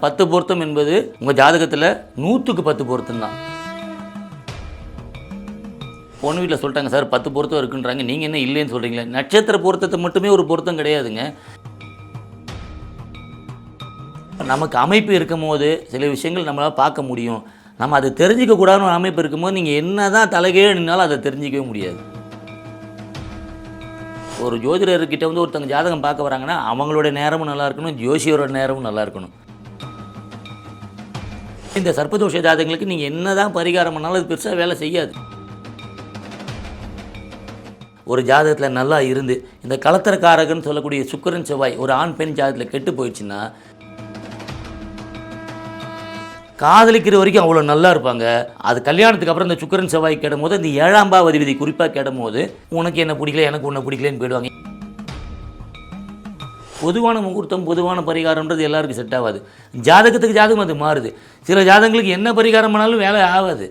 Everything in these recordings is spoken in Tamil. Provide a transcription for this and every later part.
10 பொருத்தம் என்பது உங்கள் ஜாதகத்தில் 100க்கு 10 பொருத்தம் தான். பொண்ணு வீட்டில் சொல்லிட்டாங்க சார் 10 பொருத்தம் இருக்குன்றாங்க, நீங்கள் என்ன இல்லைன்னு சொல்கிறீங்களே. நட்சத்திர பொருத்தத்தை மட்டுமே ஒரு பொருத்தம் கிடையாதுங்க. நமக்கு அமைப்பு இருக்கும் போது சில விஷயங்கள் நம்மளால் பார்க்க முடியும். நம்ம அதை தெரிஞ்சிக்கக்கூடாதுன்னு ஒரு அமைப்பு இருக்கும்போது நீங்கள் என்ன தான் தலைகீழ நின்னாலும் அதை தெரிஞ்சிக்கவே முடியாது. ஒரு ஜோதிடர்கிட்ட வந்து ஒருத்தங்க ஜாதகம் பார்க்க வராங்கன்னா அவங்களோட நேரமும் நல்லா இருக்கணும், ஜோசியரோட நேரமும் நல்லா இருக்கணும். இந்த சர்ப்பதோஷ ஜாதகங்களுக்கு நீங்கள் என்ன தான் பரிகாரம் பண்ணாலும் அது பெருசாக வேலை செய்யாது. ஒரு ஜாதகத்தில் நல்லா இருந்து இந்த கலத்திரக்காரகன்னு சொல்லக்கூடிய சுக்கிரன் செவ்வாய் ஒரு ஆண் பெண் ஜாதகத்தில் கெட்டு போயிடுச்சுன்னா காதலிக்கிற வரைக்கும் அவ்வளோ நல்லா இருப்பாங்க. அது கல்யாணத்துக்கு அப்புறம் இந்த சுக்கிரன் செவ்வாய் கெடும் போது இந்த 7ஆம் பாவதிபதி குறிப்பாக கெடும் போது உனக்கு என்ன பிடிக்கல எனக்கு ஒன்று பிடிக்கலன்னு போயிடுவாங்க. பொதுவான முகூர்த்தம் பொதுவான பரிகாரம்ன்றது எல்லாருக்கும் செட் ஆகாது. ஜாதகத்துக்கு ஜாதகம் அது மாறுது. சில ஜாதகங்களுக்கு என்ன பரிகாரம் பண்ணாலும் வேலை ஆகாது.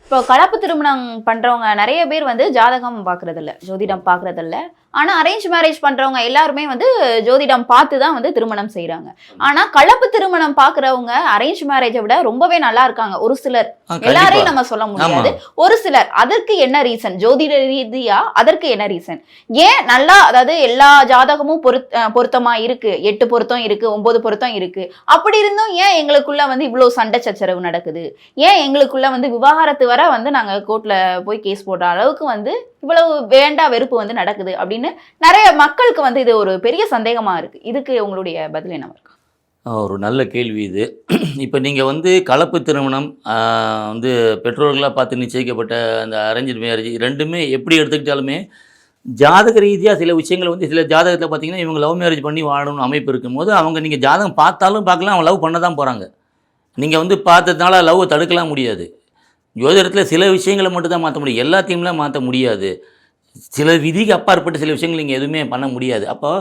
இப்போ கலப்பு திருமணம் பண்றவங்க நிறைய பேர் வந்து ஜாதகம் பார்க்கறதில்ல, ஜோதிடம் பார்க்கறதில்ல. ஆனால் அரேஞ்ச் மேரேஜ் பண்ணுறவங்க எல்லாருமே வந்து ஜோதிடம் பார்த்து தான் வந்து திருமணம் செய்கிறாங்க. ஆனால் கலப்பு திருமணம் பார்க்குறவங்க அரேஞ்ச் மேரேஜை விட ரொம்பவே நல்லா இருக்காங்க. ஒரு சிலர், எல்லாரையும் நம்ம சொல்ல முடியாது, ஒரு சிலர். அதற்கு என்ன ரீசன்? ஜோதிட ரீதியா அதற்கு என்ன ரீசன்? ஏன் நல்லா, அதாவது எல்லா ஜாதகமும் பொருத்தமா இருக்கு, 8 பொருத்தம் இருக்கு, 9 பொருத்தம் இருக்கு, அப்படி இருந்தும் ஏன் எங்களுக்குள்ள வந்து இவ்வளோ சண்டை சச்சரவு நடக்குது? ஏன் எங்களுக்குள்ள வந்து விவாகரத்து வர வந்து நாங்கள் கோர்ட்டில் போய் கேஸ் போடுற அளவுக்கு வந்து இவ்வளவு வேண்டா வெறுப்பு வந்து நடக்குது அப்படின்னு நிறைய மக்களுக்கு வந்து இது ஒரு பெரிய சந்தேகமா இருக்கு. இதுக்கு உங்களுடைய பதில் என்ன இருக்கு? ஒரு நல்ல கேள்வி இது. இப்போ நீங்கள் வந்து கலப்பு திருமணம் வந்து பெற்றோர்களாக பார்த்து நிச்சயிக்கப்பட்ட அந்த அரேஞ்ச் மேரேஜ் ரெண்டுமே எப்படி எடுத்துக்கிட்டாலுமே ஜாதக ரீதியாக சில விஷயங்கள் வந்து சில ஜாதகத்தில் பார்த்தீங்கன்னா இவங்க லவ் மேரேஜ் பண்ணி வாழணும்னு அமைப்பு இருக்கும்போது அவங்க நீங்கள் ஜாதகம் பார்த்தாலும் பார்க்கலாம், அவங்க லவ் பண்ண தான் போகிறாங்க. நீங்கள் வந்து பார்த்ததுனால லவ்வை தடுக்கலாம் முடியாது. ஜோதிடத்தில் சில விஷயங்களை மட்டும் தான் மாற்ற முடியும், எல்லாத்தையும்லாம் மாற்ற முடியாது. சில விதிக்கு அப்பாற்பட்ட சில விஷயங்கள் நீங்கள் எதுவுமே பண்ண முடியாது. அப்போ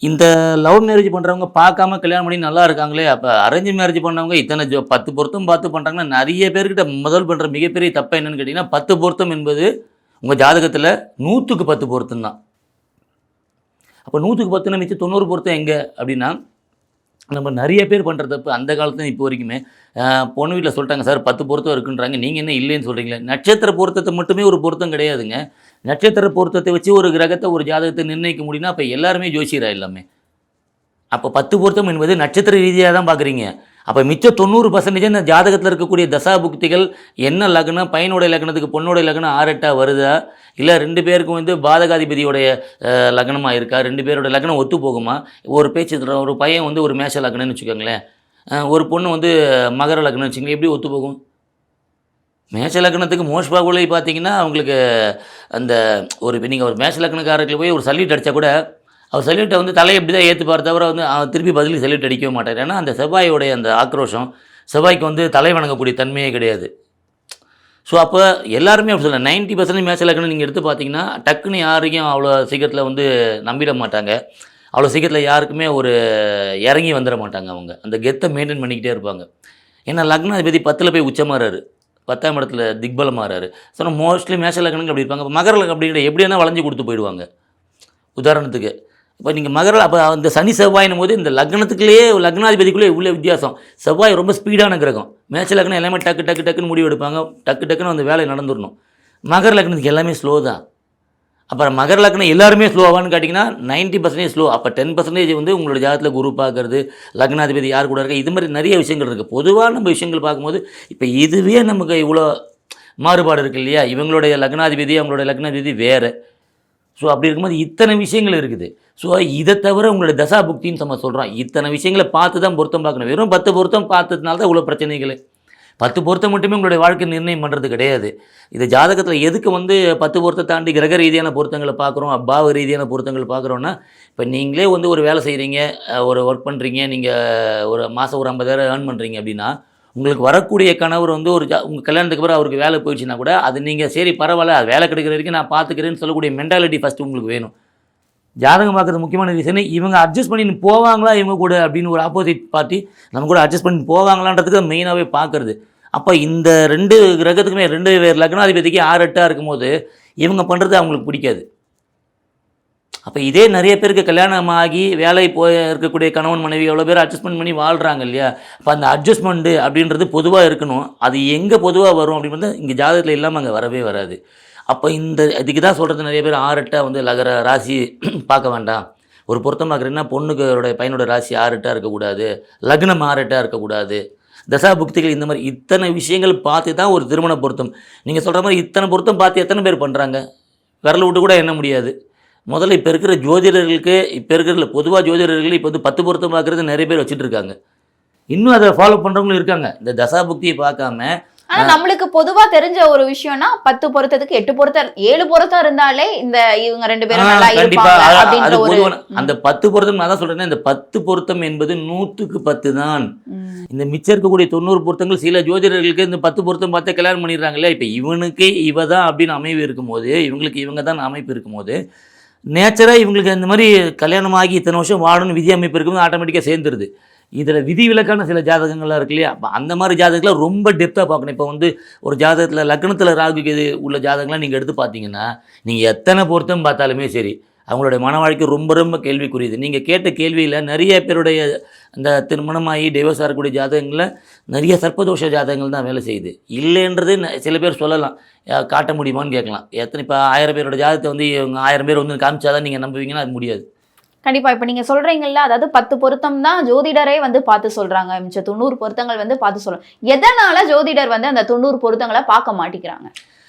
இந்த லவ் மேரேஜ் பண்ணுறவங்க பார்க்காம கல்யாணம் பண்ணி நல்லா இருக்காங்களே, அப்போ அரேஞ்ச் மேரேஜ் பண்ணவங்க இத்தனை 10 பொருத்தம் பார்த்து பண்ணுறாங்கன்னா நிறைய பேர்கிட்ட முதல் பண்ணுற மிகப்பெரிய தப்பை என்னென்னு கேட்டிங்கன்னா 10 பொருத்தம் என்பது உங்கள் ஜாதகத்தில் 100க்கு 10 பொருத்தம் தான். அப்போ 100க்கு 10 மிச்சம் 90 பொருத்தம் எங்கே அப்படின்னா நம்ம நிறைய பேர் பண்ணுற தப்பு அந்த காலத்துல இப்போ வரைக்குமே. பொண்ணு வீட்டில் சொல்லிட்டாங்க சார் 10 பொருத்தம் இருக்குன்றாங்க, நீங்கள் என்ன இல்லைன்னு சொல்கிறீங்களே. நட்சத்திர பொருத்தத்தை மட்டுமே ஒரு பொருத்தம் கிடையாதுங்க. நட்சத்திர பொருத்தத்தை வச்சு ஒரு கிரகத்தை ஒரு ஜாதகத்தை நிர்ணயிக்க முடியும்னா அப்போ எல்லாருமே ஜோசியரா எல்லாமே. அப்போ 10 பொருத்தம் என்பது நட்சத்திர ரீதியாக தான் பார்க்குறீங்க. அப்போ மிச்சம் 90% இந்த ஜாதகத்தில் இருக்கக்கூடிய தசா புக்திகள் என்ன லக்னம், பையனுடைய லக்னத்துக்கு பொண்ணுடைய லக்னம் 6-8 வருதா, இல்லை 2 பேருக்கும் வந்து பாதகாதிபதியோடைய லக்னமாக இருக்கா, 2 பேரோட லக்னம் ஒத்து போகுமா. ஒரு பேச்சு ஒரு பையன் வந்து ஒரு மேஷ லக்னம்னு வச்சுக்கோங்களேன், ஒரு பொண்ணு வந்து மகர லக்னம்னு வச்சுக்கோங்க, எப்படி ஒத்து போகும்? மேஷ லக்னத்துக்கு மோஸ்ட் ப்ராபபிலி பார்த்தீங்கன்னா அவங்களுக்கு அந்த ஒரு நீங்கள் ஒரு மேஷ லக்னக்காரர்கள் போய் ஒரு சல்யூட் அடித்தா கூட அவர் சல்யூட்டை வந்து தலையை எப்படி தான் ஏற்றுப்பார் தவிர வந்து அவன் திருப்பி பதிலுக்கு சல்யூட் அடிக்கவே மாட்டார். ஏன்னா அந்த செவ்வாயோடைய அந்த ஆக்ரோஷம், செவ்வாய்க்கு வந்து தலை வணங்கக்கூடிய தன்மையே கிடையாது. ஸோ அப்போ எல்லாருமே அப்படி சொல்லலாம். 90% மேட்ச் லக்னம் நீங்கள் எடுத்து பார்த்தீங்கன்னா டக்குன்னு யாரையும் அவ்வளோ சீக்கிரத்தில் வந்து நம்பிட மாட்டாங்க. அவ்வளோ சீக்கிரத்தில் யாருக்குமே ஒரு இறங்கி வந்துட மாட்டாங்க. அவங்க அந்த கெத்தை மெயின்டைன் பண்ணிக்கிட்டே இருப்பாங்க. ஏன்னா லக்னாதிபதி 10ல் போய் உச்சமாறாரு, 10ஆம் இடத்துல திக்பலமாறாரு. ஸோ மோஸ்ட்லி மேட்ச் லக்னங்கள் அப்படி இருப்பாங்க. இப்போ மகர லக்னம் அப்படிங்கிற எப்படி வேணால் வளைஞ்சு கொடுத்து போயிடுவாங்க. உதாரணத்துக்கு இப்போ நீங்கள் மகர அப்போ அந்த சனி செவ்வாயினும் போது இந்த லக்னத்துக்குள்ளேயே லக்னாதிபதிக்குள்ளே இவ்வளோ வித்தியாசம். செவ்வாய் ரொம்ப ஸ்பீடான கிரகம். மேட்ச் லக்னம் எல்லாமே டக்கு டக்கு டக்குன்னு முடிவு எடுப்பாங்க, டக்கு டக்குன்னு அந்த வேலை நடந்துடணும். மகர லக்னத்துக்கு எல்லாமே ஸ்லோ தான். அப்புறம் மகர லக்னம் எல்லாருமே ஸ்லோவான்னு கேட்டிங்கன்னா 90% ஸ்லோ. அப்போ 10% வந்து உங்களோட ஜாதகத்தில் குரு பார்க்கறது, லக்னாதிபதி யார் கூட இருக்குது, இது மாதிரி நிறைய விஷயங்கள் இருக்குது. பொதுவாக நம்ம விஷயங்கள் பார்க்கும்போது இப்போ இதுவே நமக்கு இவ்வளோ மாறுபாடு இருக்குது இல்லையா. இவங்களுடைய லக்னாதிபதி அவங்களுடைய லக்னாதிபதி வேறு. ஸோ அப்படி இருக்கும்போது இத்தனை விஷயங்கள் இருக்குது. ஸோ இதை தவிர உங்களுடைய தசா புக்தின்னு நம்ம சொல்கிறோம். இத்தனை விஷயங்களை பார்த்து தான் பொருத்தம் பார்க்கணும். வெறும் 10 பொருத்தம் பார்த்ததுனால தான் இவ்வளோ பிரச்சனைகள். 10 பொருத்தம் மட்டுமே உங்களுடைய வாழ்க்கை நிர்ணயம் பண்ணுறது கிடையாது. இது ஜாதகத்தில் எதுக்கு வந்து 10 பொருத்தம் தாண்டி கிரக ரீதியான பொருத்தங்களை பார்க்குறோம், பாவ ரீதியான பொருத்தங்கள் பார்க்குறோன்னா, இப்போ நீங்களே வந்து ஒரு வேலை செய்கிறீங்க, ஒரு ஒர்க் பண்ணுறீங்க, நீங்கள் ஒரு மாதம் ஒரு 50,000 ஏர்ன் பண்ணுறீங்க அப்படின்னா உங்களுக்கு வரக்கூடிய கணவர் வந்து ஒரு உங்கள் கல்யாணத்துக்கு அப்புறம் அவருக்கு வேலை போயிடுச்சுன்னா கூட அது நீங்கள் சரி பரவாயில்ல வேலை கிடைக்கிற வரைக்கும் நான் பார்த்துக்கிறேன்னு சொல்லக்கூடிய மென்டாலிட்டி ஃபஸ்ட்டு உங்களுக்கு வேணும். ஜாதகம் பார்க்குறது முக்கியமான ரீசன் இவங்க அட்ஜஸ்ட் பண்ணி போவாங்களா இவங்க கூட அப்படின்னு ஒரு ஆப்போசிட் பார்ட்டி நம்ம கூட அட்ஜஸ்ட் பண்ணி போவாங்களான்றதுக்கு மெயினாகவே பார்க்குறது. அப்போ இந்த 2 கிரகத்துக்குமே 2 லக்னாதிபதிக்கு 6-8 இருக்கும்போது இவங்க பண்ணுறது அவங்களுக்கு பிடிக்காது. அப்போ இதே நிறைய பேருக்கு கல்யாணம் ஆகி வேலை போய் இருக்கக்கூடிய கணவன் மனைவி எவ்வளோ பேர் அட்ஜஸ்ட்மெண்ட் பண்ணி வாழ்கிறாங்க இல்லையா? அப்போ அந்த அட்ஜஸ்ட்மெண்ட்டு அப்படின்றது பொதுவாக இருக்கணும். அது எங்கே பொதுவாக வரும் அப்படின்றது இங்கே ஜாதகத்தில் இல்லாமல் அங்கே வரவே வராது. அப்போ இதுக்கு தான் சொல்கிறது, நிறைய பேர் 6 வந்து லகர ராசி பார்க்க வேண்டாம். ஒரு பொருத்தம் பார்க்குறீங்கன்னா பொண்ணுக்கு பையனோட ராசி 6 இருக்கக்கூடாது, லக்னம் 6 இருக்கக்கூடாது, தசா புக்திகள், இந்த மாதிரி இத்தனை விஷயங்கள் பார்த்து தான் ஒரு திருமண பொருத்தம். நீங்கள் சொல்கிற மாதிரி இத்தனை பொருத்தம் பார்த்து எத்தனை பேர் பண்ணுறாங்க? விரல் விட்டு கூட எண்ண முடியாது. முதல்ல இப்போ இருக்கிற ஜோதிடர்களுக்கு, இப்போ இருக்கிற பொதுவாக ஜோதிடர்கள் இப்போ வந்து 10 பொருத்தம் பார்க்குறது நிறைய பேர் வச்சுட்டு இருக்காங்க. இன்னும் அதை ஃபாலோ பண்ணுறவங்களும் இருக்காங்க. இந்த தசா புக்தியை பார்க்காம. ஆனா நம்மளுக்கு பொதுவா தெரிஞ்ச ஒரு விஷயம்னா 10 பொருத்தத்துக்கு 8 பொருத்தம் 7 பொருத்தம் இருந்தாலே இந்த இவங்க 2 பேரும் நல்லா இருப்பாங்க அப்படின்ற ஒரு அந்த 10 பொருத்தம். நான் தான் சொல்றேன், இந்த 10 பொருத்தம் என்பது 100க்கு 10 தான். இந்த மிச்சம் இருக்கக்கூடிய 90 பொருத்தங்கள் சில ஜோதிடர்களுக்கு இந்த 10 பொருத்தம் பார்த்து கல்யாணம் பண்ணிடுறாங்க இல்லையா? இப்போ இவனுக்கு இவ தான் அப்படின்னு அமைப்பு இருக்கும்போது, இவங்களுக்கு இவங்க தான் அமைப்பு இருக்கும்போது, நேச்சராக இவங்களுக்கு இந்த மாதிரி கல்யாணம் ஆகி இத்தனை வருஷம் வாழணும்னு விதி அமைப்பு இருக்கும்போது ஆட்டோமேட்டிக்காக சேர்ந்துருது. இதில் விதிவிலக்கான சில ஜாதகங்கள்லாம் இருக்கு இல்லையா? அப்போ அந்த மாதிரி ஜாதகங்கள்லாம் ரொம்ப டெப்த்தாக பார்க்கணும். இப்போ வந்து ஒரு ஜாதகத்தில் லக்னத்தில் ராகு கேது உள்ள ஜாதகங்கள்லாம் நீங்கள் எடுத்து பார்த்தீங்கன்னா, நீங்கள் எத்தனை பொருத்தம் பார்த்தாலுமே சரி, அவங்களுடைய மன வாழ்க்கை ரொம்ப ரொம்ப கேள்விக்குரியது. நீங்கள் கேட்ட கேள்வியில் நிறைய பேருடைய அந்த திருமணமாகி டைவர்ஸ் ஆகக்கூடிய ஜாதகங்களில் நிறைய சர்ப்பதோஷ ஜாதகங்கள் தான் வேலை செய்யுது. இல்லைன்றது சில பேர் சொல்லலாம், காட்ட முடியுமான்னு கேட்கலாம். இப்போ 1000 பேரோட ஜாதகத்தை வந்து இவங்க 1000 பேர் வந்து காமிச்சாதான் நீங்கள் நம்புவீங்கன்னா அது முடியாது. கண்டிப்பா. இப்ப நீங்க சொல்றீங்கல்ல, அதாவது 10 பொருத்தம் தான் ஜோதிடரே வந்து பார்த்து சொல்றாங்க, மிச்ச 90 பொருத்தங்கள் வந்து பார்த்து சொல்றாங்க. எதனால ஜோதிடர் வந்து அந்த 90 பொருத்தங்களை பார்க்க மாட்டேங்கிறாங்க?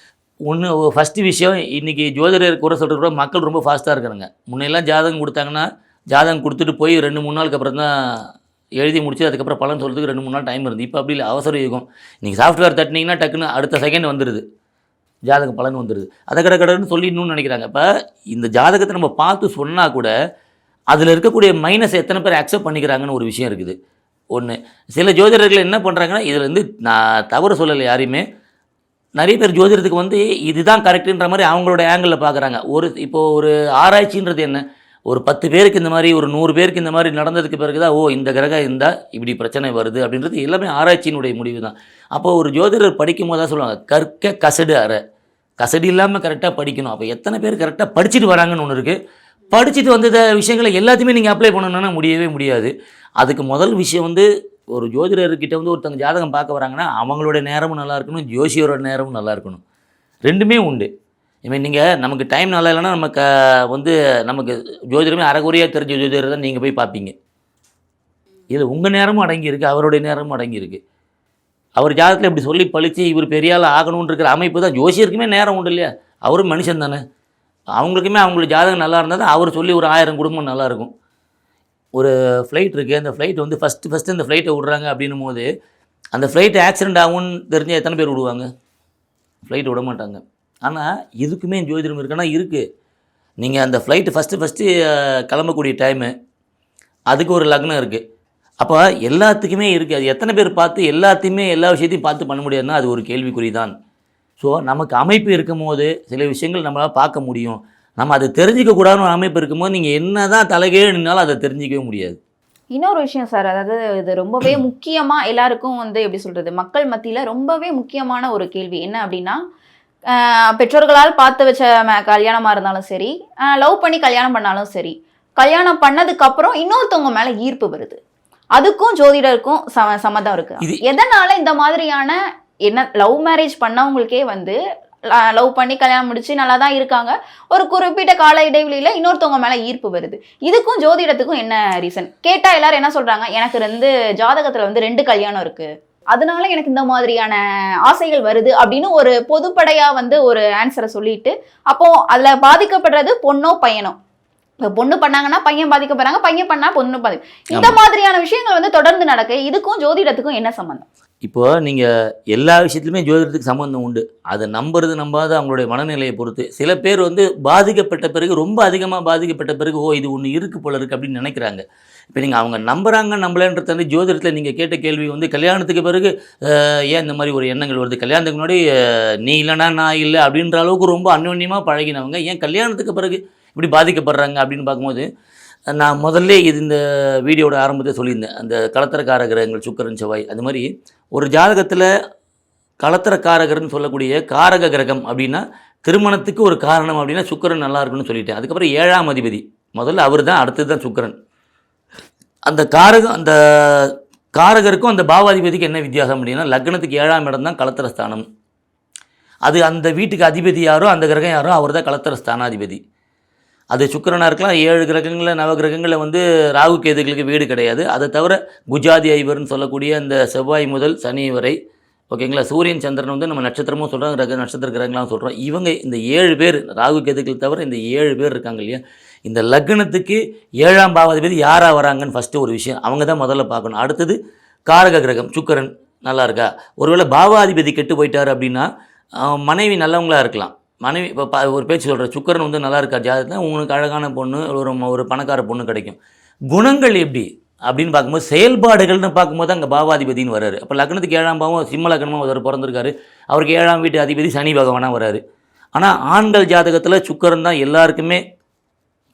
ஒன்று ஃபஸ்ட்டு விஷயம், இன்றைக்கி ஜோதிடர் குறை சொல்கிற மக்கள் ரொம்ப ஃபாஸ்ட்டாக இருக்கிறாங்க. முன்னெல்லாம் ஜாதகம் கொடுத்தாங்கன்னா ஜாதகம் கொடுத்துட்டு போய் 2-3 நாளுக்கு அப்புறம் தான் எழுதி முடிச்சு அதுக்கப்புறம் பலன் சொல்கிறதுக்கு 2-3 நாள் டைம் இருந்து. இப்போ அப்படி இல்லை, அவசர யுகம். நீங்கள் சாஃப்ட்வேர் தட்டினீங்கன்னா டக்குன்னு அடுத்த செகண்ட் வந்துடுது, ஜாதகம் பலன் வந்துடுது. அதை கடன்னு சொல்லிடணும்னு நினைக்கிறாங்க. இப்போ இந்த ஜாதகத்தை நம்ம பார்த்து சொன்னால் கூட அதில் இருக்கக்கூடிய மைனஸ் எத்தனை பேர் அக்செப்ட் பண்ணிக்கிறாங்கன்னு ஒரு விஷயம் இருக்குது. ஒன்று, சில ஜோதிடர்கள் என்ன பண்ணுறாங்கன்னா, இதில் வந்து நான் தவறு சொல்லலை யாரையுமே, நிறைய பேர் ஜோதிடத்துக்கு வந்து இதுதான் கரெக்டுன்ற மாதிரி அவங்களோட ஆங்கிளில் பார்க்குறாங்க. இப்போது ஒரு ஆராய்ச்சின்றது என்ன, ஒரு 10 பேருக்கு இந்த மாதிரி, ஒரு 100 பேருக்கு இந்த மாதிரி நடந்ததுக்கு பிறகு தான் இந்த கிரகம் இருந்தால் இப்படி பிரச்சனை வருது அப்படின்றது எல்லாமே ஆராய்ச்சியினுடைய முடிவு தான். அப்போது ஒரு ஜோதிடர் படிக்கும் போது தான் சொல்லுவாங்க, கற்க கசடு அற, கசடு இல்லாமல் கரெக்டாக படிக்கணும். அப்போ எத்தனை பேர் கரெக்டாக படிச்சுட்டு வராங்கன்னு ஒன்று இருக்குது. படிச்சுட்டு வந்த விஷயங்களை எல்லாத்தையுமே நீங்கள் அப்ளை பண்ணணுன்னா முடியவே முடியாது. அதுக்கு முதல் விஷயம் வந்து, ஒரு ஜோதிடர்கிட்ட வந்து ஒருத்தங்க ஜாதகம் பார்க்க வராங்கன்னா அவங்களோட நேரமும் நல்லா இருக்கணும், ஜோசியரோட நேரமும் நல்லா இருக்கணும். ரெண்டுமே உண்டு. இவன் நீங்கள் நமக்கு டைம் நல்லா இல்லைன்னா நமக்கு ஜோதிடமே அரைகுறையாக தெரிஞ்ச ஜோதிடர் தான் நீங்கள் போய் பார்ப்பீங்க. இதில் உங்கள் நேரமும் அடங்கியிருக்கு, அவருடைய நேரமும் அடங்கியிருக்கு. அவர் ஜாதகத்தில் இப்படி சொல்லி பழித்து இவர் பெரியால் ஆகணும்னு இருக்கிற அமைப்பு தான். ஜோசியருக்குமே நேரம் உண்டு இல்லையா? அவரும் மனுஷன் தானே. அவங்களுக்குமே அவங்களுக்கு ஜாதகம் நல்லா இருந்தால் தான் அவர் சொல்லி ஒரு 1000 குடும்பம் நல்லாயிருக்கும். ஒரு ஃப்ளைட் இருக்குது, அந்த ஃப்ளைட் வந்து ஃபஸ்ட்டு அந்த ஃப்ளைட்டை விட்றாங்க அப்படின்னும் போது, அந்த ஃப்ளைட்டு ஆக்சிடென்ட் ஆகும்னு தெரிஞ்சால் எத்தனை பேர் விடுவாங்க? ஃப்ளைட் விட மாட்டாங்க. ஆனால் இதுக்குமே ஜோதிடம் இருக்குன்னா இருக்குது. நீங்கள் அந்த ஃப்ளைட்டு ஃபஸ்ட்டு கிளம்பக்கூடிய டைமு, அதுக்கு ஒரு லக்னம் இருக்குது. அப்போ எல்லாத்துக்குமே இருக்குது. அது எத்தனை பேர் பார்த்து எல்லாத்தையுமே எல்லா விஷயத்தையும் பார்த்து பண்ண முடியாதுன்னா அது ஒரு கேள்விக்குறி தான். ஸோ நமக்கு அமைப்பு இருக்கும் போது சில விஷயங்கள் நம்மளால் பார்க்க முடியும். நம்ம அதை தெரிஞ்சிக்கக்கூடாதுன்னு ஒரு அமைப்பு இருக்கும்போது நீங்கள் என்ன தான் தலைகீழ நின்னாலும் அதை தெரிஞ்சிக்கவே முடியாது. இன்னொரு விஷயம் சார், அதாவது இது ரொம்பவே முக்கியமாக எல்லாருக்கும் வந்து எப்படி சொல்கிறது, மக்கள் மத்தியில் ரொம்பவே முக்கியமான ஒரு கேள்வி என்ன அப்படின்னா, பெற்றோர்களால் பார்த்து வச்ச கல்யாணமாக இருந்தாலும் சரி, லவ் பண்ணி கல்யாணம் பண்ணாலும் சரி, கல்யாணம் பண்ணதுக்கப்புறம் இன்னொருத்தவங்க மேலே ஈர்ப்பு வருது. அதுக்கும் ஜோதிடருக்கும் சம்மதம் இருக்குது. எதனால இந்த மாதிரியான, என்ன லவ் மேரேஜ் பண்ணவங்களுக்கே வந்து லவ் பண்ணி கல்யாணம் முடிச்சு நல்லா தான் இருக்காங்க, ஒரு குறிப்பிட்ட கால இடைவெளியில் இன்னொருத்தவங்க மேலே ஈர்ப்பு வருது. இதுக்கும் ஜோதிடத்துக்கும் என்ன ரீசன் கேட்டால் எல்லாரும் என்ன சொல்கிறாங்க, எனக்கு ஜாதகத்தில் வந்து 2 கல்யாணம் இருக்குது, அதனால எனக்கு இந்த மாதிரியான ஆசைகள் வருது அப்படின்னு ஒரு பொதுப்படையாக வந்து ஒரு ஆன்சரை சொல்லிட்டு, அப்போது அதில் பாதிக்கப்படுறது பொண்ணோ பையனோ. இப்போ பொண்ணு பண்ணாங்கன்னா பையன் பாதிக்கப்படுறாங்க, பையன் பண்ணால் பொண்ணு இந்த மாதிரியான விஷயங்கள் வந்து தொடர்ந்து நடக்க இதுக்கும் ஜோதிடத்துக்கும் என்ன சம்மந்தம்? இப்போது நீங்கள் எல்லா விஷயத்துலையுமே ஜோதிடத்துக்கு சம்மந்தம் உண்டு. அதை நம்பாத அவங்களுடைய மனநிலையை பொறுத்து. சில பேர் வந்து பாதிக்கப்பட்ட பிறகு, ரொம்ப அதிகமாக பாதிக்கப்பட்ட பிறகு, இது ஒன்று இருக்குது போல இருக்குது அப்படின்னு நினைக்கிறாங்க. இப்போ நீங்கள் அவங்க நம்புகிறாங்க நம்பலன்றது வந்து ஜோதிடத்தில் நீங்கள் கேட்ட கேள்வி வந்து, கல்யாணத்துக்கு பிறகு ஏன் இந்த மாதிரி ஒரு எண்ணங்கள் வருது? கல்யாணத்துக்கு முன்னாடி நீ இல்லைனா நான் இல்லை அப்படின்ற அளவுக்கு ரொம்ப அந்யோன்யமாக பழகினவங்க ஏன் கல்யாணத்துக்கு பிறகு இப்படி பாதிக்கப்படுறாங்க அப்படின்னு பார்க்கும்போது, நான் முதல்ல இந்த வீடியோட ஆரம்பத்தை சொல்லியிருந்தேன், அந்த களத்திரக்கார கிரகங்கள் சுக்கிரன் செவ்வாய், அது மாதிரி ஒரு ஜாதகத்தில் களத்திரக்காரகர்னு சொல்லக்கூடிய காரக கிரகம் அப்படின்னா திருமணத்துக்கு ஒரு காரணம் அப்படின்னா சுக்கிரன் நல்லா இருக்குன்னு சொல்லிட்டேன். அதுக்கப்புறம் 7ஆம் அதிபதி முதல்ல அவர் தான், அடுத்தது தான் சுக்கிரன். அந்த காரகருக்கும் அந்த பாவாதிபதிக்கு என்ன வித்தியாசம் அப்படின்னா, லக்னத்துக்கு 7ஆம் இடம் தான் களத்திர ஸ்தானம். அது அந்த வீட்டுக்கு அதிபதி யாரோ அந்த கிரகம் யாரோ அவர் தான் களத்திர ஸ்தானாதிபதி. அது சுக்கிரனாக இருக்கலாம். 7 கிரகங்களில் நவகிரகங்களில் வந்து ராகு கேதுகளுக்கு வீடு கிடையாது. அதை தவிர குஜாதி ஐவர்னு சொல்லக்கூடிய அந்த செவ்வாய் முதல் சனி வரை, ஓகேங்களா, சூரியன் சந்திரன் வந்து நம்ம நட்சத்திரமும் சொல்கிறோம், நட்சத்திர கிரகங்களாம் சொல்கிறோம். இவங்க இந்த 7 பேர், ராகு கேதுக்கள் தவிர இந்த 7 பேர் இருக்காங்க இல்லையா, இந்த லக்னத்துக்கு 7ஆம் பாவாதிபதி யாராக வராங்கன்னு ஃபஸ்ட்டு ஒரு விஷயம் அவங்க தான் முதல்ல பார்க்கணும். அடுத்தது காரக கிரகம் சுக்கிரன் நல்லா இருக்கா. ஒருவேளை பாவாதிபதி கெட்டு போயிட்டார் அப்படின்னா மனைவி நல்லவங்களா இருக்கலாம். மனைவி இப்போ ஒரு பேச்சு சொல்கிறேன், சுக்கிரன் வந்து நல்லா இருக்கா ஜாதகத்தில், உங்களுக்கு அழகான பொண்ணு, ஒரு பணக்கார பொண்ணு கிடைக்கும். குணங்கள் எப்படி அப்படின்னு பார்க்கும்போது, செயல்பாடுகள்னு பார்க்கும்போது அங்கே பாவாதிபதினு வராரு. அப்போ லக்னத்துக்கு 7ஆம் பாவம் சிம்ம லக்னமாக ஒரு பிறந்திருக்காரு, அவருக்கு 7ஆம் வீட்டு அதிபதி சனி பகவானாக வராரு. ஆனால் ஆண்கள் ஜாதகத்தில் சுக்கிரன் தான் எல்லாருக்குமே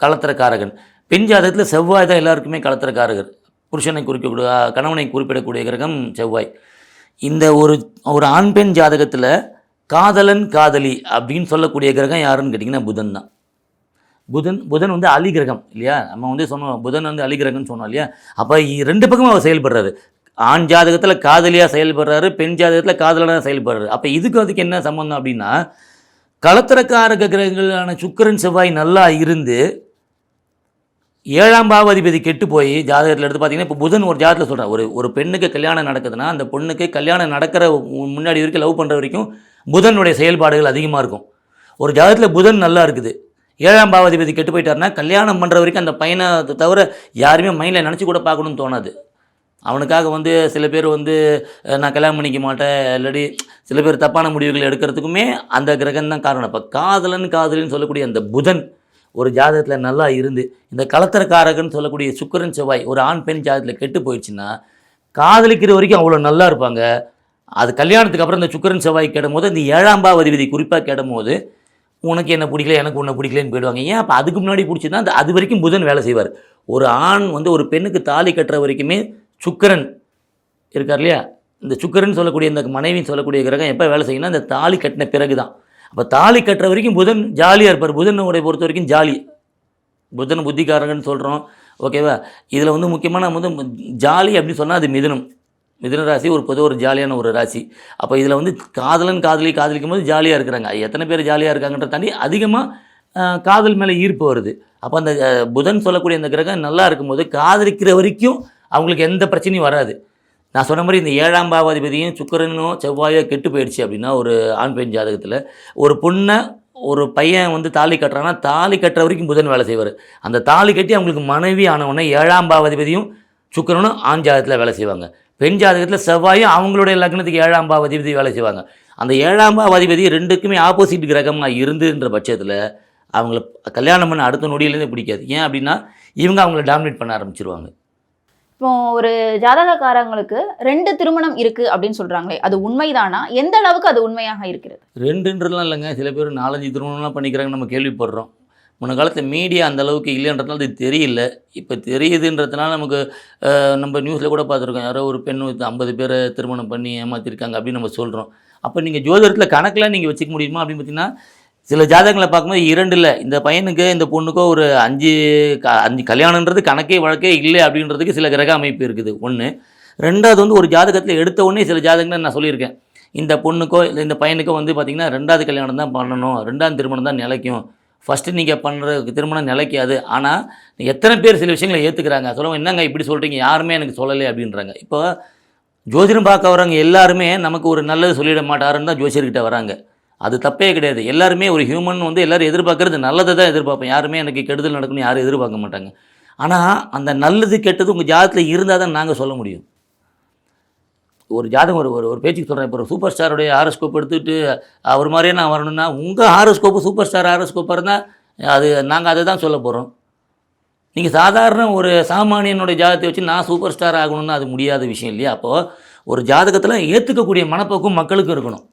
களத்திரக்காரகன். பெண் ஜாதகத்தில் செவ்வாய் தான் எல்லாருக்குமே களத்திரக்காரகர். புருஷனை குறிக்கக்கூடிய, கணவனை குறிப்பிடக்கூடிய கிரகம் செவ்வாய். இந்த ஒரு ஆண் பெண் ஜாதகத்தில் காதலன் காதலி அப்படின்னு சொல்லக்கூடிய கிரகம் யாருன்னு கேட்டிங்கன்னா புதன் தான். புதன் வந்து அலி கிரகம் இல்லையா, நம்ம வந்து சொன்னோம் புதன் வந்து அலி கிரகம்னு சொன்னோம் இல்லையா. அப்போ 2 பக்கமும் அவர் செயல்படுறாரு. ஆண் ஜாதகத்தில் காதலியாக செயல்படுறாரு, பெண் ஜாதகத்தில் காதலனாக செயல்படுறாரு. அப்போ அதுக்கு என்ன சம்பந்தம் அப்படின்னா, களத்திரக்காரக கிரகங்களான சுக்கிரன் செவ்வாய் நல்லா இருந்து 7ஆம் பாவாதிபதி கெட்டு போய் ஜாதகத்தில் எடுத்து பார்த்தீங்கன்னா, இப்போ புதன் ஒரு ஜாதகத்தில் சொல்கிறேன், ஒரு பெண்ணுக்கு கல்யாணம் நடக்குதுன்னா அந்த பொண்ணுக்கு கல்யாணம் நடக்கிற முன்னாடி வரைக்கும், லவ் பண்ணுற வரைக்கும் புதனுடைய செயல்பாடுகள் அதிகமாக இருக்கும். ஒரு ஜாதகத்தில் புதன் நல்லா இருக்குது, 7ஆம் பாவாதிபதி கெட்டு போயிட்டாருன்னா கல்யாணம் பண்ணுற வரைக்கும் அந்த பையனை தவிர யாருமே மைண்டில் நினச்சி கூட பார்க்கணும்னு தோணாது. அவனுக்காக வந்து சில பேர் வந்து நான் கல்யாணம் பண்ணிக்க மாட்டேன், இல்லாட்டி சில பேர் தப்பான முடிவுகள் எடுக்கிறதுக்குமே அந்த கிரகம் தான் காரணம். இப்போ காதலின்னு சொல்லக்கூடிய அந்த புதன் ஒரு ஜாதகத்தில் நல்லா இருந்து இந்த களத்திரக்காரகன்னு சொல்லக்கூடிய சுக்கிரன் செவ்வாய் ஒரு ஆண் பெண் ஜாதகத்தில் கெட்டு போயிடுச்சுன்னா காதலிக்கிற வரைக்கும் அவ்வளோ நல்லா இருப்பாங்க. அது கல்யாணத்துக்கு அப்புறம் இந்த சுக்கிரன் செவ்வாய் கெடும் போது, இந்த 7ஆம் பாவாதிபதி குறிப்பாக கெடும் போது உனக்கு என்ன பிடிக்கல, எனக்கு உன்னை பிடிக்கலன்னு போயிடுவாங்க. ஏன் அப்போ அதுக்கு முன்னாடி பிடிச்சின்னா அது வரைக்கும் புதன் வேலை செய்வார். ஒரு ஆண் வந்து ஒரு பெண்ணுக்கு தாலி கட்டுற வரைக்குமே சுக்கிரன் இருக்கார் இல்லையா, இந்த சுக்கிரன் சொல்லக்கூடிய இந்த மனைவின்னு சொல்லக்கூடிய கிரகம் எப்போ வேலை செய்யணும்னா இந்த தாலி கட்டின பிறகு தான். அப்போ தாலி கட்டுற வரைக்கும் புதன் ஜாலியாக இருப்பார். புதனுடைய பொறுத்த வரைக்கும் ஜாலி, புதன் புத்திக்காரங்கன்னு சொல்கிறோம், ஓகேவா. இதில் வந்து முக்கியமாக நம்ம வந்து ஜாலி அப்படின்னு சொன்னால் அது மிதுன ராசி பொதுவாக ஒரு ஜாலியான ஒரு ராசி. அப்போ இதில் வந்து காதலிக்கும் போது ஜாலியாக இருக்கிறாங்க. எத்தனை பேர் ஜாலியாக இருக்காங்கன்றத தாண்டி அதிகமாக காதல் மேலே ஈர்ப்பு வருது. அப்போ அந்த புதன் சொல்லக்கூடிய அந்த கிரகம் நல்லா இருக்கும்போது காதலிக்கிற வரைக்கும் அவங்களுக்கு எந்த பிரச்சனையும் வராது. நான் சொன்ன மாதிரி இந்த 7ஆம் பாவாதிபதியும் சுக்கிரனும் செவ்வாயோ கெட்டு போயிடுச்சு அப்படின்னா ஒரு ஆண் பெண் ஜாதகத்தில் ஒரு பொண்ணை ஒரு பையன் வந்து தாலி கட்டுறான்னா தாலி கட்டுற வரைக்கும் புதன் வேலை செய்வார். அந்த தாலி கட்டி அவங்களுக்கு மனைவி ஆனவுடனே 7ஆம் பாவாதிபதியும் சுக்கிரனும் ஆண் ஜாதகத்தில் வேலை செய்வாங்க. பெண் ஜாதகத்தில் செவ்வாயும் அவங்களுடைய லக்னத்துக்கு 7ஆம் பாவாதிபதி வேலை செய்வாங்க. அந்த 7ஆம் பாவாதிபதி 2க்குமே ஆப்போசிட் கிரகமாக இருந்துன்ற பட்சத்தில் அவங்கள கல்யாணம் பண்ண அடுத்த நொடியிலேருந்து பிடிக்காது. ஏன் அப்படின்னா இவங்க அவங்கள டாமினேட் பண்ண ஆரம்பிச்சிருவாங்க. இப்போ ஒரு ஜாதகக்காரங்களுக்கு 2 திருமணம் இருக்கு அப்படின்னு சொல்றாங்களே, அது உண்மைதானா? எந்த அளவுக்கு அது உண்மையாக இருக்கிறது? 2ன்றதுலாம் இல்லைங்க, சில பேர் 4-5 திருமணம்லாம் பண்ணிக்கிறாங்க, நம்ம கேள்விப்படுறோம். முன்ன காலத்தில் மீடியா அந்த அளவுக்கு இல்லைன்றதுனால அது தெரியல. இப்போ தெரியுதுன்றதுனால நமக்கு நம்ம நியூஸில் கூட பார்த்துருக்கோம், யாரோ ஒரு பெண் 50 பேரை திருமணம் பண்ணி ஏமாற்றிருக்காங்க அப்படின்னு நம்ம சொல்கிறோம். அப்போ நீங்கள் ஜோதிடத்தில் கணக்கெலாம் நீங்கள் வச்சுக்க முடியுமா அப்படின்னு பார்த்தீங்கன்னா, சில ஜாதகங்களை பார்க்கும்போது 2 இல்லை, இந்த பையனுக்கு இந்த பொண்ணுக்கோ ஒரு 5 கல்யாணன்றது கணக்கே வழக்கே இல்லை அப்படின்றதுக்கு சில கிரக அமைப்பு இருக்குது. 1. 2வது வந்து ஒரு ஜாதகத்தில் எடுத்த உடனே சில ஜாதகங்களை நான் சொல்லியிருக்கேன், இந்த பொண்ணுக்கோ இல்லை இந்த பையனுக்கோ வந்து பார்த்திங்கன்னா 2வது கல்யாணம் தான் பண்ணணும், 2ஆம் திருமணம் தான் நிலைக்கும், ஃபஸ்ட்டு நீங்கள் பண்ணுற திருமணம் நிலைக்காது. ஆனால் எத்தனை பேர் சில விஷயங்களை ஏற்றுக்கிறாங்க, சொல்லுவாங்க என்னங்க இப்படி சொல்கிறீங்க, யாருமே எனக்கு சொல்லலை அப்படின்றாங்க. இப்போ ஜோதிடம் பார்க்க வரவங்க எல்லாருமே நமக்கு ஒரு நல்லது சொல்லிட மாட்டாருன்னு தான் ஜோசியர்கிட்ட வராங்க. அது தப்பே கிடையாது. எல்லாருமே ஒரு ஹியூமன் வந்து எல்லோரும் எதிர்பார்க்குறது நல்லதை தான் எதிர்பார்ப்பேன். யாருமே எனக்கு கெடுதல் நடக்கணும்னு யாரும் எதிர்பார்க்க மாட்டாங்க. ஆனால் அந்த நல்லது கெட்டது உங்கள் ஜாதகத்தில் இருந்தால் தான் நாங்கள் சொல்ல முடியும். ஒரு ஜாதகம் ஒரு பேச்சுக்கு சொல்கிறேன், இப்போ ஒரு சூப்பர் ஸ்டாருடைய ஹாரோஸ்கோப் எடுத்துகிட்டு அவர் மாதிரியே நான் வரணும்னா உங்கள் ஹாரோஸ்கோப்பு சூப்பர் ஸ்டார் ஹாரோஸ்கோப்பாக இருந்தால் அது நாங்கள் அதை தான் சொல்ல போகிறோம். நீங்கள் சாதாரண ஒரு சாமானியனுடைய ஜாதகத்தை வச்சு நான் சூப்பர் ஸ்டார் ஆகணும்னா அது முடியாத விஷயம் இல்லையா. அப்போது ஒரு ஜாதகத்தில் ஏற்றுக்கக்கூடிய மனப்போக்கும் மக்களுக்கும் இருக்கணும்.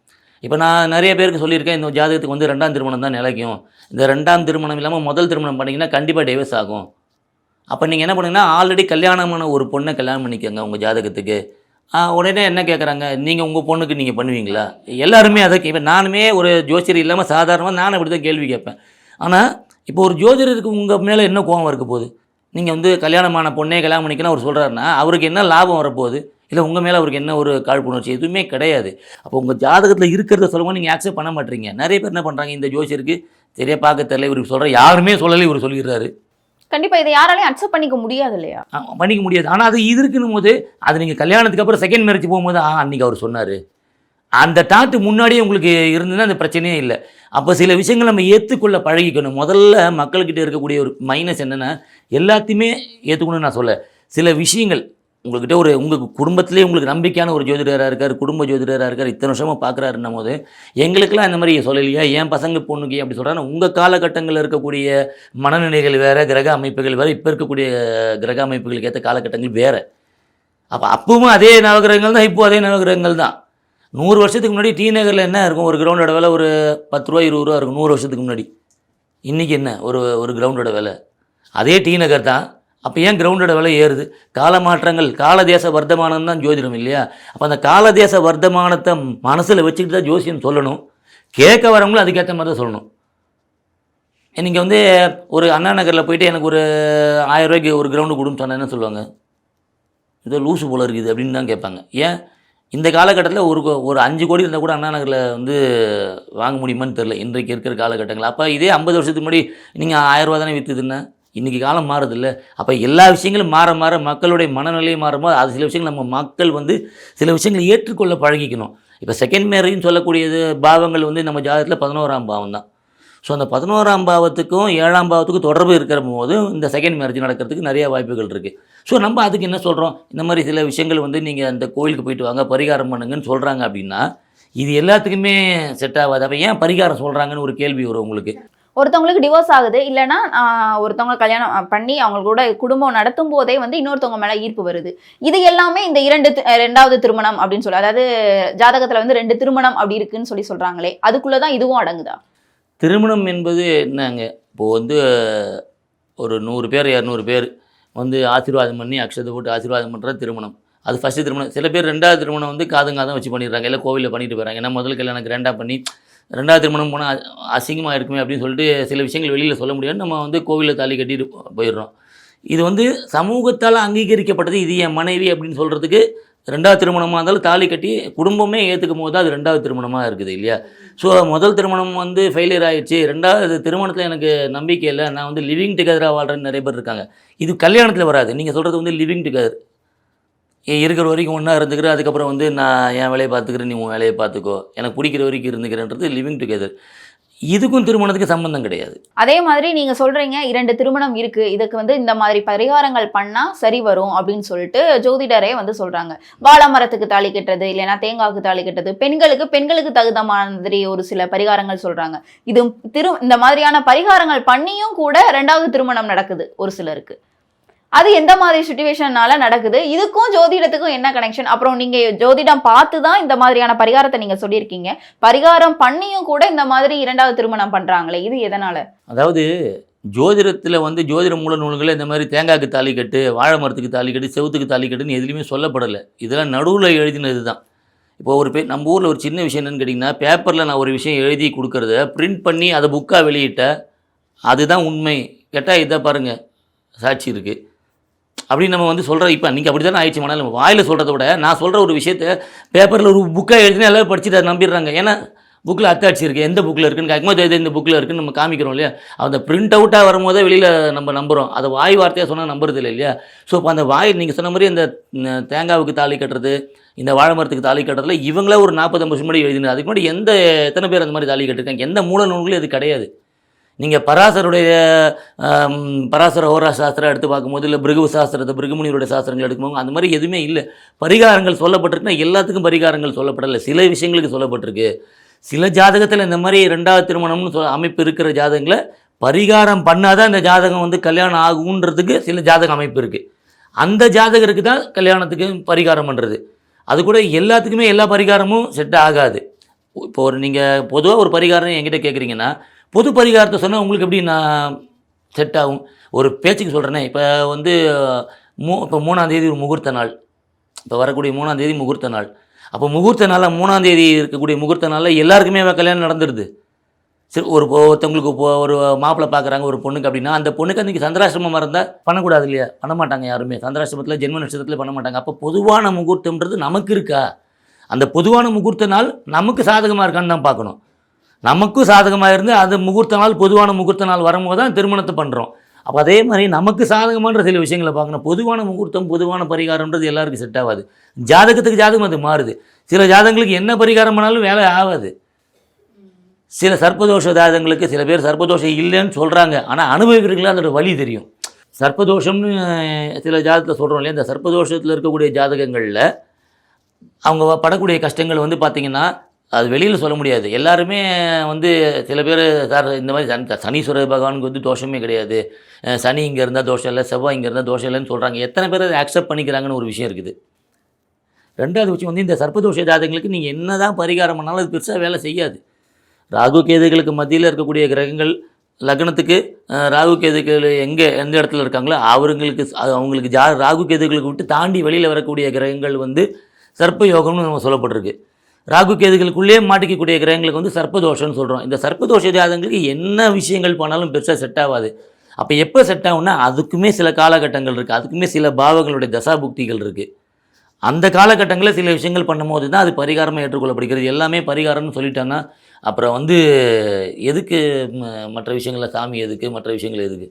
இப்போ நான் நிறைய பேருக்கு சொல்லியிருக்கேன், இந்த ஜாதகத்துக்கு வந்து 2ஆம் திருமணம் தான் நிலைக்கும், இந்த 2ஆம் திருமணம் இல்லாமல் முதல் திருமணம் பண்ணிங்கன்னா கண்டிப்பாக டைவர்ஸ் ஆகும். அப்போ நீங்கள் என்ன பண்ணுங்கன்னா ஆல்ரெடி கல்யாணமான ஒரு பொண்ணை கல்யாணம் பண்ணிக்கோங்க உங்கள் ஜாதகத்துக்கு. உடனே என்ன கேட்குறாங்க, நீங்கள் உங்கள் பொண்ணுக்கு நீங்கள் பண்ணுவீங்களா? எல்லாருமே அதை இப்போ நானுமே ஒரு ஜோசியர் இல்லாமல் சாதாரணமாக நானும் அப்படி தான் கேள்வி கேட்பேன். ஆனால் இப்போ ஒரு ஜோதிடருக்கு உங்கள் மேலே என்ன கோவம் இருக்க போகுது? நீங்கள் வந்து கல்யாணமான பொண்ணே கல்யாணம் பண்ணிக்கணும் அவர் சொல்கிறாருன்னா அவருக்கு என்ன லாபம் வரப்போகுது? இல்லை உங்கள் மேலே அவருக்கு என்ன ஒரு காழ்ப்புணர்ச்சி? எதுவுமே கிடையாது. அப்போ உங்கள் ஜாதகத்தில் இருக்கிறத சொல்லும்போது நீங்கள் ஆக்செப்ட் பண்ண மாட்டீங்க. நிறைய பேர் என்ன பண்ணுறாங்க, இந்த ஜோசியருக்கு சரியாக பார்க்க தெரியல, இவருக்கு சொல்கிற யாருமே சொல்லலை, இவர் சொல்லிடுறாரு. கண்டிப்பா இதை யாராலையும் அக்செப்ட் பண்ணிக்க முடியாது இல்லையா? பண்ணிக்க முடியாது. ஆனால் அது இது இருக்குன்னும் போது அது நீங்கள் கல்யாணத்துக்கு அப்புறம் செகண்ட் மேரேஜ் போகும்போது அன்றைக்கி அவர் சொன்னார், அந்த தாட்டு முன்னாடியே உங்களுக்கு இருந்ததுன்னா அந்த பிரச்சனையே இல்லை. அப்போ சில விஷயங்கள் நம்ம ஏற்றுக்கொள்ள பழகிக்கணும். முதல்ல மக்கள்கிட்ட இருக்கக்கூடிய ஒரு மைனஸ் என்னென்னா, எல்லாத்தையுமே ஏற்றுக்கணும்னு நான் சொல்ல, சில விஷயங்கள் உங்கள்கிட்ட உங்கள் குடும்பத்திலே உங்களுக்கு நம்பிக்கையான ஒரு ஜோதிடராக இருக்கார், குடும்ப ஜோதிடராக இருக்கார், இத்தனை வருஷமாக பார்க்குறாருன்னும் போது எங்களுக்கெல்லாம் இந்த மாதிரி சொல்லலையா, என் பசங்க பொண்ணுக்கு அப்படி சொல்கிறாங்க. உங்கள் காலகட்டங்களில் இருக்கக்கூடிய மனநிலைகள் வேறு, கிரக அமைப்புகள் வேறு, இப்போ இருக்கக்கூடிய கிரக அமைப்புகளுக்கு ஏற்ற காலகட்டங்கள் வேறு. அப்பவும் அதே நவகிரகங்கள் தான், இப்போது அதே நவகிரகங்கள் தான். 100 வருஷத்துக்கு முன்னாடி டி நகரில் என்ன இருக்கும், ஒரு கிரவுண்டோட விலை ஒரு 10 ரூபா 20 ரூபா இருக்கும் 100 வருஷத்துக்கு முன்னாடி. இன்றைக்கி என்ன ஒரு கிரவுண்டோட விலை? அதே டி நகர் தான். அப்போ ஏன் கிரவுண்டோட விலை ஏறுது? கால மாற்றங்கள், காலதேச வர்த்தமானம் தான் ஜோதிடம் இல்லையா? அப்போ அந்த காலதேச வர்த்தமானத்தை மனசில் வச்சுக்கிட்டு தான் ஜோசியம் சொல்லணும். கேட்க வரவங்களும் அதுக்கேற்ற மாதிரி தான் சொல்லணும். நீங்கள் வந்து ஒரு அண்ணா நகரில் போயிட்டு எனக்கு ஒரு 1000 ரூபாய்க்கு ஒரு கிரவுண்டு கொடுன்னு சொன்னால் என்ன சொல்லுவாங்க? ஏதோ லூசு போல இருக்குது அப்படின்னு தான் கேட்பாங்க. ஏன் இந்த காலகட்டத்தில் ஒரு 5 கோடி இருந்தால் கூட அண்ணா நகரில் வந்து வாங்க முடியுமான்னு தெரில இன்றைக்கு இருக்கிற காலகட்டங்கள். அப்போ இதே 50 வருஷத்துக்கு முன்னாடி நீங்கள் 1000 ரூபா தானே விற்றுதுன்னா, இன்றைக்கி காலம் மாறுதில்ல. அப்போ எல்லா விஷயங்களும் மாற மாற மக்களுடைய மனநிலையை மாறும்போது அது சில விஷயங்கள் நம்ம மக்கள் வந்து சில விஷயங்களை ஏற்றுக்கொள்ள பழகிக்கணும். இப்போ செகண்ட் மேரேஜ்னு சொல்லக்கூடியது பாவங்கள் வந்து நம்ம ஜாதகத்தில் 11ஆம் பாவம் தான். ஸோ அந்த 11ஆம் பாவத்துக்கும் 7ஆம் பாவத்துக்கும் தொடர்பு இருக்கிற போது இந்த செகண்ட் மேரேஜ் நடக்கிறதுக்கு நிறைய வாய்ப்புகள் இருக்குது. ஸோ நம்ம அதுக்கு என்ன சொல்கிறோம், இந்த மாதிரி சில விஷயங்கள் வந்து நீங்கள் அந்த கோயிலுக்கு போயிட்டு வாங்க பரிகாரம் பண்ணுங்கன்னு சொல்கிறாங்க அப்படின்னா இது எல்லாத்துக்குமே செட் ஆகாது. அப்போ ஏன் பரிகாரம் சொல்கிறாங்கன்னு ஒரு கேள்வி வரும் உங்களுக்கு. ஒருத்தவங்களுக்கு டிவோர்ஸ் ஆகுது, இல்லைன்னா ஒருத்தவங்க கல்யாணம் பண்ணி அவங்களோட குடும்பம் நடத்தும் போதே வந்து இன்னொருத்தவங்க மேலே ஈர்ப்பு வருது. இது எல்லாமே இந்த ரெண்டாவது திருமணம் அப்படின்னு சொல்லி, அதாவது ஜாதகத்தில் வந்து 2 திருமணம் அப்படி இருக்குன்னு சொல்கிறாங்களே, அதுக்குள்ளே தான் இதுவும் அடங்குதா? திருமணம் என்பது என்னங்க, இப்போது வந்து ஒரு 100 பேர் 200 பேர் வந்து ஆசீர்வாதம் பண்ணி அக்ஷதை போட்டு ஆசீர்வாதம் பண்ணுறது திருமணம். அது ஃபஸ்ட்டு திருமணம். சில பேர் 2வது திருமணம் வந்து காதுங்காதான் வச்சு பண்ணிடுறாங்க, இல்லை கோவிலில் பண்ணிட்டு போகிறாங்க. ஏன்னா முதல் கல்யாணம் கிராண்டாக பண்ணி 2வது திருமணம் போனால் அசிங்கமாக இருக்குமே அப்படின்னு சொல்லிட்டு சில விஷயங்கள் வெளியில் சொல்ல முடியாது, நம்ம வந்து கோவிலில் தாலி கட்டிட்டு போயிடுறோம். இது வந்து சமூகத்தால் அங்கீகரிக்கப்பட்டது, இது என் மனைவி அப்படின்னு சொல்கிறதுக்கு 2வது திருமணமாக இருந்தாலும் தாலி கட்டி குடும்பமே ஏற்றுக்கும் போது தான் அது 2வது திருமணமாக இருக்குது இல்லையா? ஸோ முதல் திருமணம் வந்து ஃபெயிலியர் ஆகிடுச்சு, 2வது திருமணத்தில் எனக்கு நம்பிக்கை இல்லை, நான் வந்து லிவிங் டுகெதராக வாழ்கிறேன்னு நிறைய பேர் இருக்காங்க. இது கல்யாணத்தில் வராது. நீங்கள் சொல்கிறது வந்து லிவிங் டுகெதர், இருக்கிற வரைக்கும் ஒன்றா இருந்துக்கிறேன், அதுக்கப்புறம் வந்து நான் என் வேலையை பார்த்துக்கிறேன், நீ உன் வேலையை பார்த்துக்கோ, எனக்கு பிடிக்கிற வரைக்கும் இருந்துக்கிறேன்றது லிவிங் டுகெதர். இதுக்கும் திருமணத்துக்கு சம்பந்தம் கிடையாது. அதே மாதிரி நீங்க சொல்றீங்க 2 திருமணம் இருக்கு, இதுக்கு வந்து இந்த மாதிரி பரிகாரங்கள் பண்ணா சரி வரும் அப்படின்னு சொல்லிட்டு ஜோதிடரே வந்து சொல்றாங்க. வாழை மரத்துக்கு தாலி கட்டுறது, இல்லைன்னா தேங்காய்க்கு தாலி கட்டுறது, பெண்களுக்கு தகுந்த மாதிரி ஒரு சில பரிகாரங்கள் சொல்றாங்க. இது இந்த மாதிரியான பரிகாரங்கள் பண்ணியும் கூட 2வது திருமணம் நடக்குது ஒரு சிலருக்கு. அது எந்த மாதிரி சிச்சுவேஷனால நடக்குது, இதுக்கும் ஜோதிடத்துக்கும் என்ன கனெக்ஷன்? அப்புறம் நீங்க ஜோதிடம் பார்த்து தான் இந்த மாதிரியான பரிகாரத்தை நீங்க சொல்லியிருக்கீங்க, பரிகாரம் பண்ணியும் கூட இந்த மாதிரி 2வது திருமணம் பண்றாங்களே, இது எதனால? அதாவது ஜோதிடத்தில் வந்து ஜோதிட மூல நூல்களை இந்த மாதிரி தேங்காய்க்கு தாலி கட்டு, வாழை மரத்துக்கு தாலி கட்டு, செவுத்துக்கு தாலி கட்டுன்னு எதுலையுமே சொல்லப்படலை. இதெல்லாம் நடுவில் எழுதினது தான். இப்போ நம்ம ஊரில் ஒரு சின்ன விஷயம் என்னென்னு கேட்டிங்கன்னா, பேப்பரில் நான் ஒரு விஷயம் எழுதி கொடுக்குறத பிரிண்ட் பண்ணி அதை புக்காக வெளியிட்ட அதுதான் உண்மை, கேட்டால் இதை பாருங்கள் சாட்சி இருக்குது அப்படின்னு நம்ம வந்து சொல்கிற. இப்போ நீங்கள் அப்படி தானே ஆயிடுச்சு. மனால் நம்ம வாயில் சொல்கிறத விட நான் சொல்கிற ஒரு விஷயத்தை பேப்பரில் ஒரு புக்காக எழுதினா எல்லோரும் படிச்சுட்டு அதை நம்பிடுறாங்க. ஏன்னா புக்கில் அத்தாட்சி இருக்குது, எந்த புக்கில் இருக்குன்னு கேட்கும்போது இந்த புக்கில் இருக்குன்னு நம்ம காமிக்கிறோம் இல்லையா? அந்த பிரிண்ட் அவுட்டாக வரும்போதே வெளியில் நம்ம நம்புகிறோம், அதை வாய் வார்த்தையாக சொன்னால் நம்புறது இல்லை இல்லையா? ஸோ இப்போ அந்த வாய் நீங்கள் சொன்ன மாதிரி இந்த தேங்காவுக்கு தாலி கட்டுறது, இந்த வாழை மரத்துக்கு தாலி கட்டுறதுல இவங்களே ஒரு 40-50 வருஷம் முன்னாடி எழுதினது. அதுக்கு முன்னாடி எத்தனை பேர் அந்த மாதிரி தாலி கட்டிருக்காங்க? எந்த மூல நூல்களும் இது கிடையாது. நீங்கள் பராசர ஹோரா சாஸ்திரம் எடுத்து பார்க்கும்போது, இல்லை பிருகு சாஸ்திரத்தை பிருகுமுனியோட சாஸ்திரங்கள் எடுக்கும்போது அந்த மாதிரி எதுவுமே இல்லை. பரிகாரங்கள் சொல்லப்பட்டிருக்குன்னா எல்லாத்துக்கும் பரிகாரங்கள் சொல்லப்படலை, சில விஷயங்களுக்கு சொல்லப்பட்டிருக்கு. சில ஜாதகத்தில் இந்த மாதிரி 2வது திருமணம்னு அமைப்பு இருக்கிற ஜாதகங்களை பரிகாரம் பண்ணாதான் இந்த ஜாதகம் வந்து கல்யாணம் ஆகுன்றதுக்கு சில ஜாதக அமைப்பு இருக்குது. அந்த ஜாதகருக்கு தான் கல்யாணத்துக்கு பரிகாரம் பண்ணுறது. அது கூட எல்லாத்துக்குமே எல்லா பரிகாரமும் செட் ஆகாது. இப்போ நீங்கள் பொதுவாக ஒரு பரிகாரம் என்கிட்ட கேட்குறீங்கன்னா, பொது பரிகாரத்தை சொன்னால் உங்களுக்கு எப்படி நான் செட் ஆகும்? ஒரு பேச்சுக்கு சொல்கிறேனே, இப்போ வந்து இப்போ 3ஆம் தேதி ஒரு முகூர்த்த நாள், இப்போ வரக்கூடிய 3ஆம் தேதி முகூர்த்த நாள். அப்போ முகூர்த்த நாளில் 3ஆம் தேதி இருக்கக்கூடிய முகூர்த்த நாளில் எல்லாருக்குமே கல்யாணம் நடந்துடுது. சரி, ஒருத்தவங்களுக்கு ஒரு மாப்பிள்ளை பார்க்குறாங்க ஒரு பொண்ணுக்கு அப்படின்னா, அந்த பொண்ணுக்கு அன்றைக்கி சந்திராசிரமமாக இருந்தால் பண்ணக்கூடாது இல்லையா? பண்ண மாட்டாங்க யாருமே. சந்திராசிரமத்தில் ஜென்ம நட்சத்திரத்தில் பண்ண மாட்டாங்க. அப்போ பொதுவான முகூர்த்தம்ன்றது நமக்கு இருக்கா? அந்த பொதுவான முகூர்த்த நாள் நமக்கு சாதகமாக இருக்கான்னு தான் பார்க்கணும். நமக்கும் சாதகமாக இருந்து அந்த முகூர்த்த நாள் பொதுவான முகூர்த்த நாள் வரும்போது தான் திருமணத்தை பண்ணுறோம். அப்போ அதே மாதிரி நமக்கு சாதகமான சில விஷயங்களை பார்க்கணும். பொதுவான முகூர்த்தம் பொதுவான பரிகாரம்ன்றது எல்லாருக்கும் செட் ஆகாது. ஜாதகத்துக்கு ஜாதகம் அது மாறுது. சில ஜாதகங்களுக்கு என்ன பரிகாரம் பண்ணாலும் வேலை ஆகாது. சில சர்ப்பதோஷ ஜாதகங்களுக்கு சில பேர் சர்ப்பதோஷம் இல்லைன்னு சொல்கிறாங்க. ஆனால் அனுபவிக்கிறீங்களா அதோட வழி தெரியும். சர்ப்பதோஷம்னு சில ஜாதகத்தில் சொல்கிறோம் இல்லையா? இந்த சர்ப்பதோஷத்தில் இருக்கக்கூடிய ஜாதகங்களில் அவங்க படக்கூடிய கஷ்டங்கள் பார்த்திங்கன்னா அது வெளியில் சொல்ல முடியாது. எல்லாருமே சில பேர் சார் இந்த மாதிரி சனீஸ்வர பகவானுக்கு தோஷமே கிடையாது, சனி இங்கே இருந்தால் தோஷம் இல்லை, செவ்வாய் இங்கே இருந்தால் தோஷம் இல்லைன்னு சொல்கிறாங்க. எத்தனை பேர் அதை அக்செப்ட் பண்ணிக்கிறாங்கன்னு ஒரு விஷயம் இருக்குது. ரெண்டாவது விஷயம் இந்த சர்ப்பதோஷ ஜாதகங்களுக்கு நீங்கள் என்ன தான் பரிகாரம் பண்ணாலும் அது பெருசாக வேலை செய்யாது. ராகு கேதுகளுக்கு மத்தியில் இருக்கக்கூடிய கிரகங்கள் லக்னத்துக்கு ராகு கேதுகள் எந்த இடத்துல இருக்காங்களோ அவங்களுக்கு ராகு கேதுகளுக்கு விட்டு தாண்டி வெளியில் வரக்கூடிய கிரகங்கள் சர்ப்ப யோகம்னு நம்ம சொல்லப்பட்டிருக்கு. ராகு கேதுகளுக்குள்ளே மாட்டிக்கக்கூடிய கிரகங்களுக்கு சர்ப்பதோஷம்னு சொல்கிறோம். இந்த சர்ப்பதோஷ ஜாதகங்களுக்கு என்ன விஷயங்கள் பண்ணாலும் பெருசாக செட் ஆகாது. அப்போ எப்போ செட் ஆகும்னா அதுக்குமே சில காலகட்டங்கள் இருக்குது, அதுக்குமே சில பாவங்களுடைய தசாபுக்திகள் இருக்குது. அந்த காலகட்டங்களில் சில விஷயங்கள் பண்ணும்போது தான் அது பரிகாரமாக ஏற்றுக்கொள்ளப்படுகிறது. எல்லாமே பரிகாரம்னு சொல்லிட்டாங்கன்னா அப்புறம் எதுக்கு மற்ற விஷயங்களில் சாமி எதுக்கு, மற்ற விஷயங்கள் எதுக்கு?